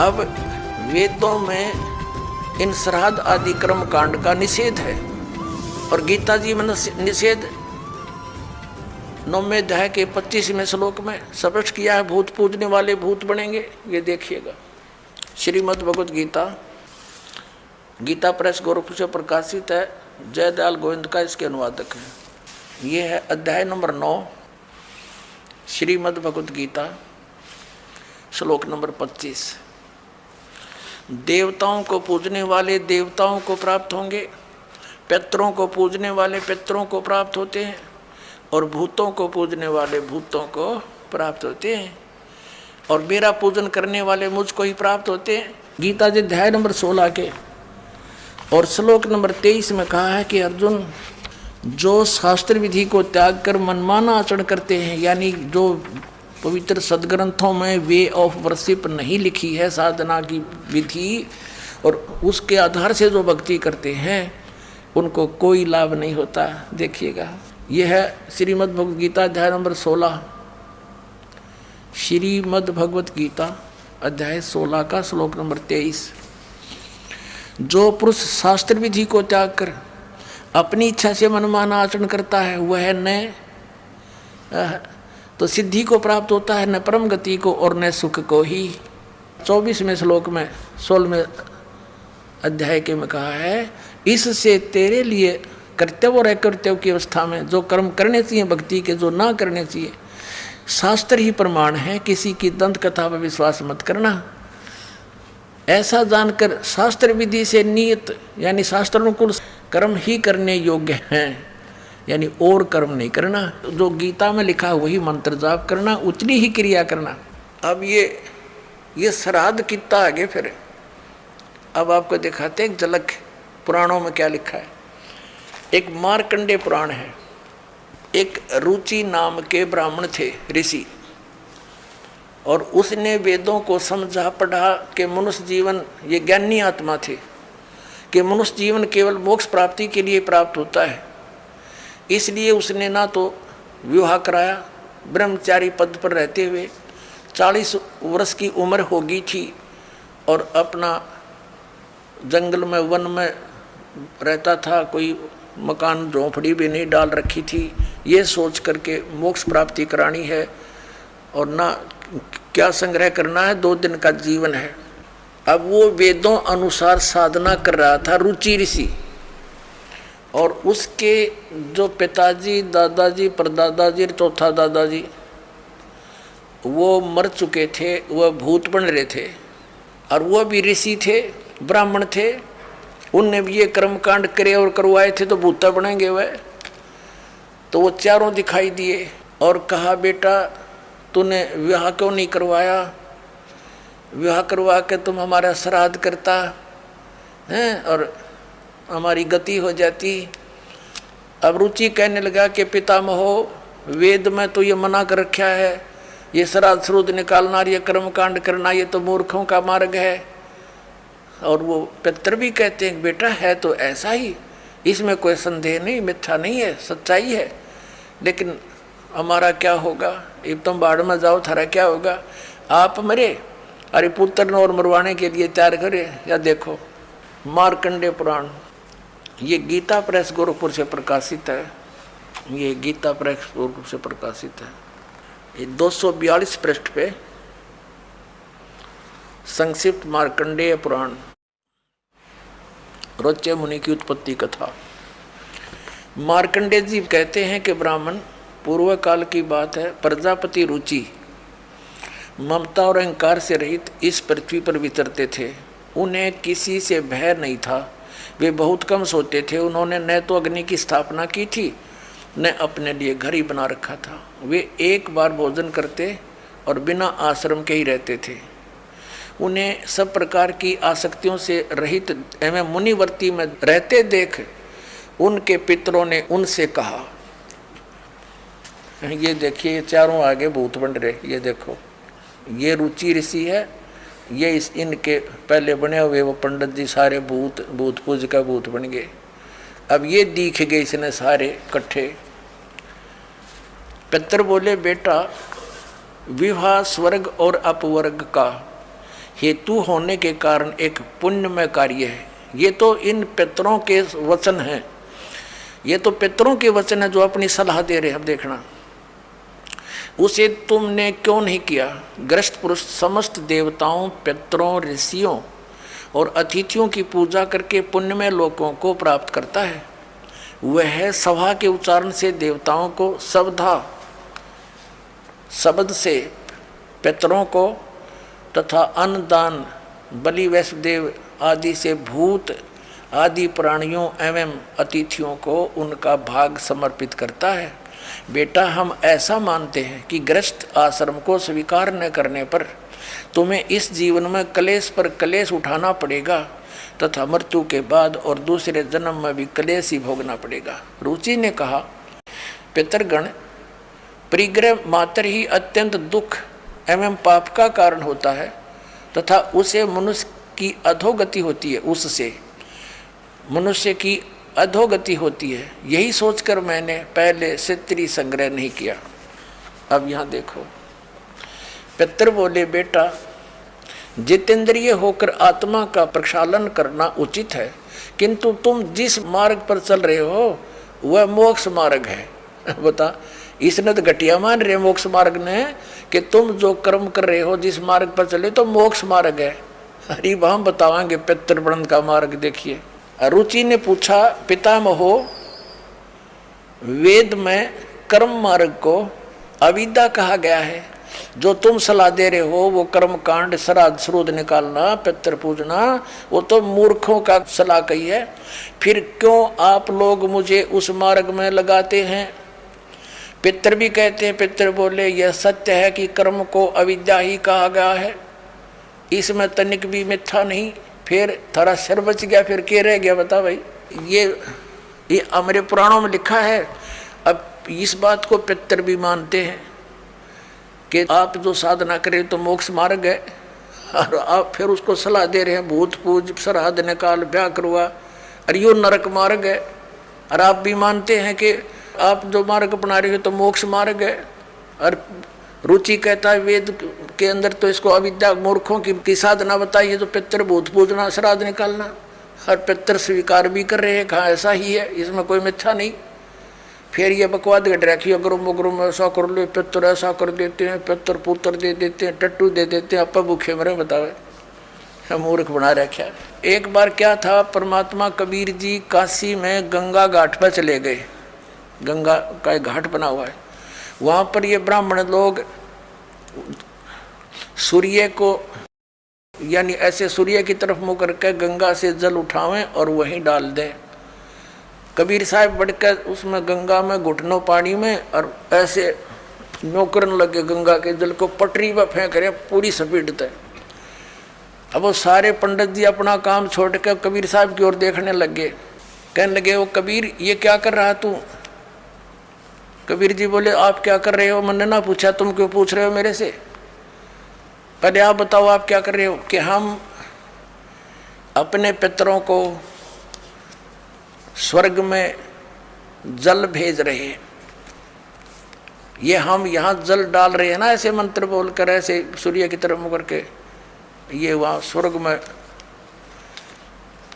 अब वेदों में इन श्राद्ध आदि कर्म कांड का निषेध है और गीता जी में निषेध 9वें अध्याय के 25वें श्लोक में स्पष्ट किया है। भूत पूजने वाले भूत बनेंगे, ये देखिएगा। श्रीमद् भगवत गीता, गीता प्रेस गोरखपुर से प्रकाशित है। जयदयाल गोविंद का इसके अनुवादक है। ये है अध्याय नंबर 9, श्रीमद् भगवत गीता, श्लोक नंबर 25। देवताओं को पूजने वाले देवताओं को प्राप्त होंगे, पितरों को पूजने वाले पितरों को प्राप्त होते हैं और भूतों को पूजने वाले भूतों को प्राप्त होते हैं और मेरा पूजन करने वाले मुझको ही प्राप्त होते हैं। गीता जी अध्याय नंबर 16 के और श्लोक नंबर 23 में कहा है कि अर्जुन, जो शास्त्र विधि को त्याग कर मनमाना आचरण करते हैं, यानी जो पवित्र सदग्रंथों में वे ऑफ वर्शिप नहीं लिखी है, साधना की विधि, और उसके आधार से जो भक्ति करते हैं उनको कोई लाभ नहीं होता। देखिएगा, यह है श्रीमद् भगवत गीता अध्याय नंबर 16, श्रीमद् भगवत गीता अध्याय 16 का श्लोक नंबर 23। जो पुरुष शास्त्र विधि को त्याग कर अपनी इच्छा से मनमाना आचरण करता है, वह न तो सिद्धि को प्राप्त होता है, न परम गति को और न सुख को ही। 24वें श्लोक में 16वें अध्याय के में कहा है, इससे तेरे लिए कर्तव्य और अकर्तव्य की अवस्था में जो कर्म करने चाहिए भक्ति के, जो ना करने चाहिए, शास्त्र ही प्रमाण है। किसी की दंत कथा पर विश्वास मत करना। ऐसा जानकर शास्त्र विधि से नियत यानी शास्त्रानुकूल कर्म ही करने योग्य हैं, यानी और कर्म नहीं करना। जो गीता में लिखा वही मंत्र जाप करना, उतनी ही क्रिया करना। अब ये श्राद्ध कितना आगे फिर अब आपको दिखाते हैं एक झलक पुराणों में क्या लिखा है। एक मार्कंडेय पुराण है। एक रुचि नाम के ब्राह्मण थे, ऋषि, और उसने वेदों को समझा पढ़ा कि मनुष्य जीवन, ये ज्ञानी आत्मा थे, कि मनुष्य जीवन केवल मोक्ष प्राप्ति के लिए प्राप्त होता है। इसलिए उसने ना तो विवाह कराया, ब्रह्मचारी पद पर रहते हुए 40 वर्ष की उम्र हो गई थी और अपना जंगल में वन में रहता था, कोई मकान झोंपड़ी भी नहीं डाल रखी थी। ये सोच करके मोक्ष प्राप्ति करानी है और ना क्या संग्रह करना है, 2 दिन का जीवन है। अब वो वेदों अनुसार साधना कर रहा था, रुचि ऋषि, और उसके जो पिताजी, दादाजी, परदादाजी, चौथा दादाजी वो मर चुके थे, वह भूत बन रहे थे, और वह भी ऋषि थे, ब्राह्मण थे। उनने भी ये कर्मकांड करे और करवाए थे, तो भूता बनेंगे वह। तो वो चारों दिखाई दिए और कहा, बेटा तूने विवाह क्यों नहीं करवाया? विवाह करवा के तुम हमारा श्राद्ध करता हैं और हमारी गति हो जाती। अब रुचि कहने लगा कि पितामहो, वेद में तो ये मना कर रखा है, ये श्राद्ध श्रुद्ध निकालना, ये कर्मकांड करना, ये तो मूर्खों का मार्ग है। और वो पितर भी कहते हैं, बेटा है तो ऐसा ही, इसमें कोई संदेह नहीं, मिथ्या नहीं है, सच्चाई है। लेकिन हमारा क्या होगा? अब तुम बाढ़ में जाओ, थारा क्या होगा? आप मरे, अरे पुत्र और मरवाने के लिए तैयार करे। या देखो मार्कंडेय पुराण, ये गीता प्रेस गोरखपुर से प्रकाशित है। ये गीता प्रेस गोरखपुर से प्रकाशित है। ये 242 पृष्ठ पे संक्षिप्त मार्कंडेय पुराण, रोच्य मुनि की उत्पत्ति कथा। मार्कंडेय जी कहते हैं कि ब्राह्मण, पूर्व काल की बात है, प्रजापति रुचि ममता और अहंकार से रहित इस पृथ्वी पर विचरते थे। उन्हें किसी से भय नहीं था, वे बहुत कम सोते थे। उन्होंने न तो अग्नि की स्थापना की थी, न अपने लिए घर ही बना रखा था। वे एक बार भोजन करते और बिना आश्रम के ही रहते थे। उन्हें सब प्रकार की आसक्तियों से रहित एवं मुनिवर्ती में रहते देख उनके पितरों ने उनसे कहा, ये देखिए ये चारों आगे भूत बन रहे, ये देखो ये रुचि ऋषि है, ये इनके पहले बने हुए वो पंडित जी सारे भूत पूज का भूत बन गए। अब ये दिख गए इसने सारे इकट्ठे। पितर बोले, बेटा विवाह स्वर्ग और अपवर्ग का हेतु होने के कारण एक पुण्यमय कार्य है। ये तो इन पितरों के वचन हैं, ये तो पितरों के वचन है जो अपनी सलाह दे रहे हैं। अब देखना, उसे तुमने क्यों नहीं किया। ग्रस्त पुरुष समस्त देवताओं, पितरों, ऋषियों और अतिथियों की पूजा करके पुण्यमय लोकों को प्राप्त करता है। वह सभा के उच्चारण से देवताओं को, शब्द से पितरों को तथा अन्नदान, बलि, वैष्णदेव आदि से भूत आदि प्राणियों एवं अतिथियों को उनका भाग समर्पित करता है। बेटा, हम ऐसा मानते हैं कि गृहस्थ आश्रम को स्वीकार न करने पर तुम्हें इस जीवन में क्लेश पर क्लेश उठाना पड़ेगा तथा मृत्यु के बाद और दूसरे जन्म में भी क्लेश ही भोगना पड़ेगा। रुचि ने कहा, पितरगण, परिग्रह मात्र ही अत्यंत दुख एवं पाप का कारण होता है तथा उसे मनुष्य की अधोगति होती है, उससे मनुष्य की अधोगति होती है। यही सोचकर मैंने पहले क्षत्रिय संग्रह नहीं किया। अब यहाँ देखो, पितर बोले, बेटा, जितेंद्रिय होकर आत्मा का प्रक्षालन करना उचित है, किंतु तुम जिस मार्ग पर चल रहे हो वह मोक्ष मार्ग है। बता, इसने तो घटिया मान रहे मोक्ष मार्ग ने कि तुम जो कर्म कर रहे हो जिस मार्ग पर चले तो मोक्ष मार्ग है। अरे हम बतावांगे पितृवर्ण का मार्ग। देखिए, रुचि ने पूछा, पितामहो, वेद में कर्म मार्ग को अविद्या कहा गया है, जो तुम सलाह दे रहे हो वो कर्म कांड, श्राद्ध श्रुद्ध निकालना, पितृ पूजना, वो तो मूर्खों का सलाह कही है। फिर क्यों आप लोग मुझे उस मार्ग में लगाते हैं। पितर भी कहते हैं, पितर बोले, यह सत्य है कि कर्म को अविद्या ही कहा गया है, इसमें तनिक भी मिथ्या नहीं। फिर थारा सिर बच गया, फिर क्या रह गया बता भाई। ये हमारे पुराणों में लिखा है। अब इस बात को पितर भी मानते हैं कि आप जो साधना करें तो मोक्ष मार्ग है, और आप फिर उसको सलाह दे रहे हैं भूत पूज, श्राद्ध निकाल, ब्याह करवा, और यो नरक मार्ग है। और आप भी मानते हैं कि आप जो मार्ग अपना रहे हो तो मोक्ष मार्ग है। और रुचि कहता है वेद के अंदर तो इसको अविद्या मूर्खों की साधना बताइए, तो पितर भूत पूजना, श्राद्ध निकालना, और पितर स्वीकार भी कर रहे हैं, कहाँ ऐसा ही है, इसमें कोई मिथ्या नहीं। फिर ये बकवाद गट रखी, अगरुम ऐसा कर लो, पितर ऐसा कर देते हैं, पितर पुत्र दे देते हैं, टट्टू दे देते हैं, अपा भूखे मरे, बतावे मूर्ख बना रखा। एक बार क्या था, परमात्मा कबीर जी काशी में गंगा घाट पर चले गए। गंगा का एक घाट बना हुआ है, वहाँ पर ये ब्राह्मण लोग सूर्य को, यानी ऐसे सूर्य की तरफ मुँह करके गंगा से जल उठावें और वहीं डाल दें। कबीर साहब बढ़कर उसमें गंगा में घुटनों पानी में और ऐसे नौकरन लगे, गंगा के जल को पटरी पर फेंक रहे पूरी स्पीड है। अब वो सारे पंडित जी अपना काम छोड़ कर कबीर साहब की ओर देखने लगे, कहने लगे, वो कबीर ये क्या कर रहा तू। कबीर जी बोले, आप क्या कर रहे हो, मैंने ना पूछा, तुम क्यों पूछ रहे हो मेरे से, पहले आप बताओ आप क्या कर रहे हो। कि हम अपने पितरों को स्वर्ग में जल भेज रहे हैं, ये हम यहाँ जल डाल रहे हैं ना, ऐसे मंत्र बोलकर, ऐसे सूर्य की तरफ मुकर के, ये वहाँ स्वर्ग में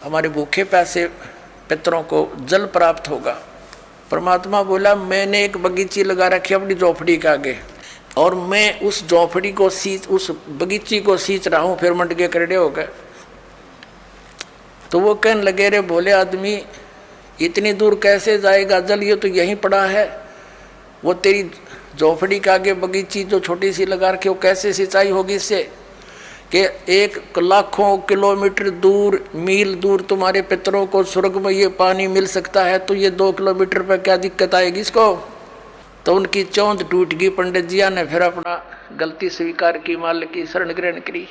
हमारे भूखे प्यासे पितरों को जल प्राप्त होगा। परमात्मा बोला, मैंने एक बगीची लगा रखी अपनी झोपड़ी के आगे, और मैं उस झोपड़ी को उस बगीची को सींच रहा हूँ। फिर मंड के करड़े हो गए। तो वो कहने लगे, रे भोले आदमी, इतनी दूर कैसे जाएगा जल, ये तो यहीं पड़ा है। वो तेरी झोपड़ी के आगे बगीची जो छोटी सी लगा रखी, वो कैसे सिंचाई होगी इससे, कि एक लाखों किलोमीटर दूर, मील दूर तुम्हारे पितरों को स्वर्ग में ये पानी मिल सकता है, तो ये 2 किलोमीटर पर क्या दिक्कत आएगी इसको। तो उनकी चौंध टूट गई। पंडित जिया ने फिर अपना गलती स्वीकार की, मालिक की शरण ग्रहण करी।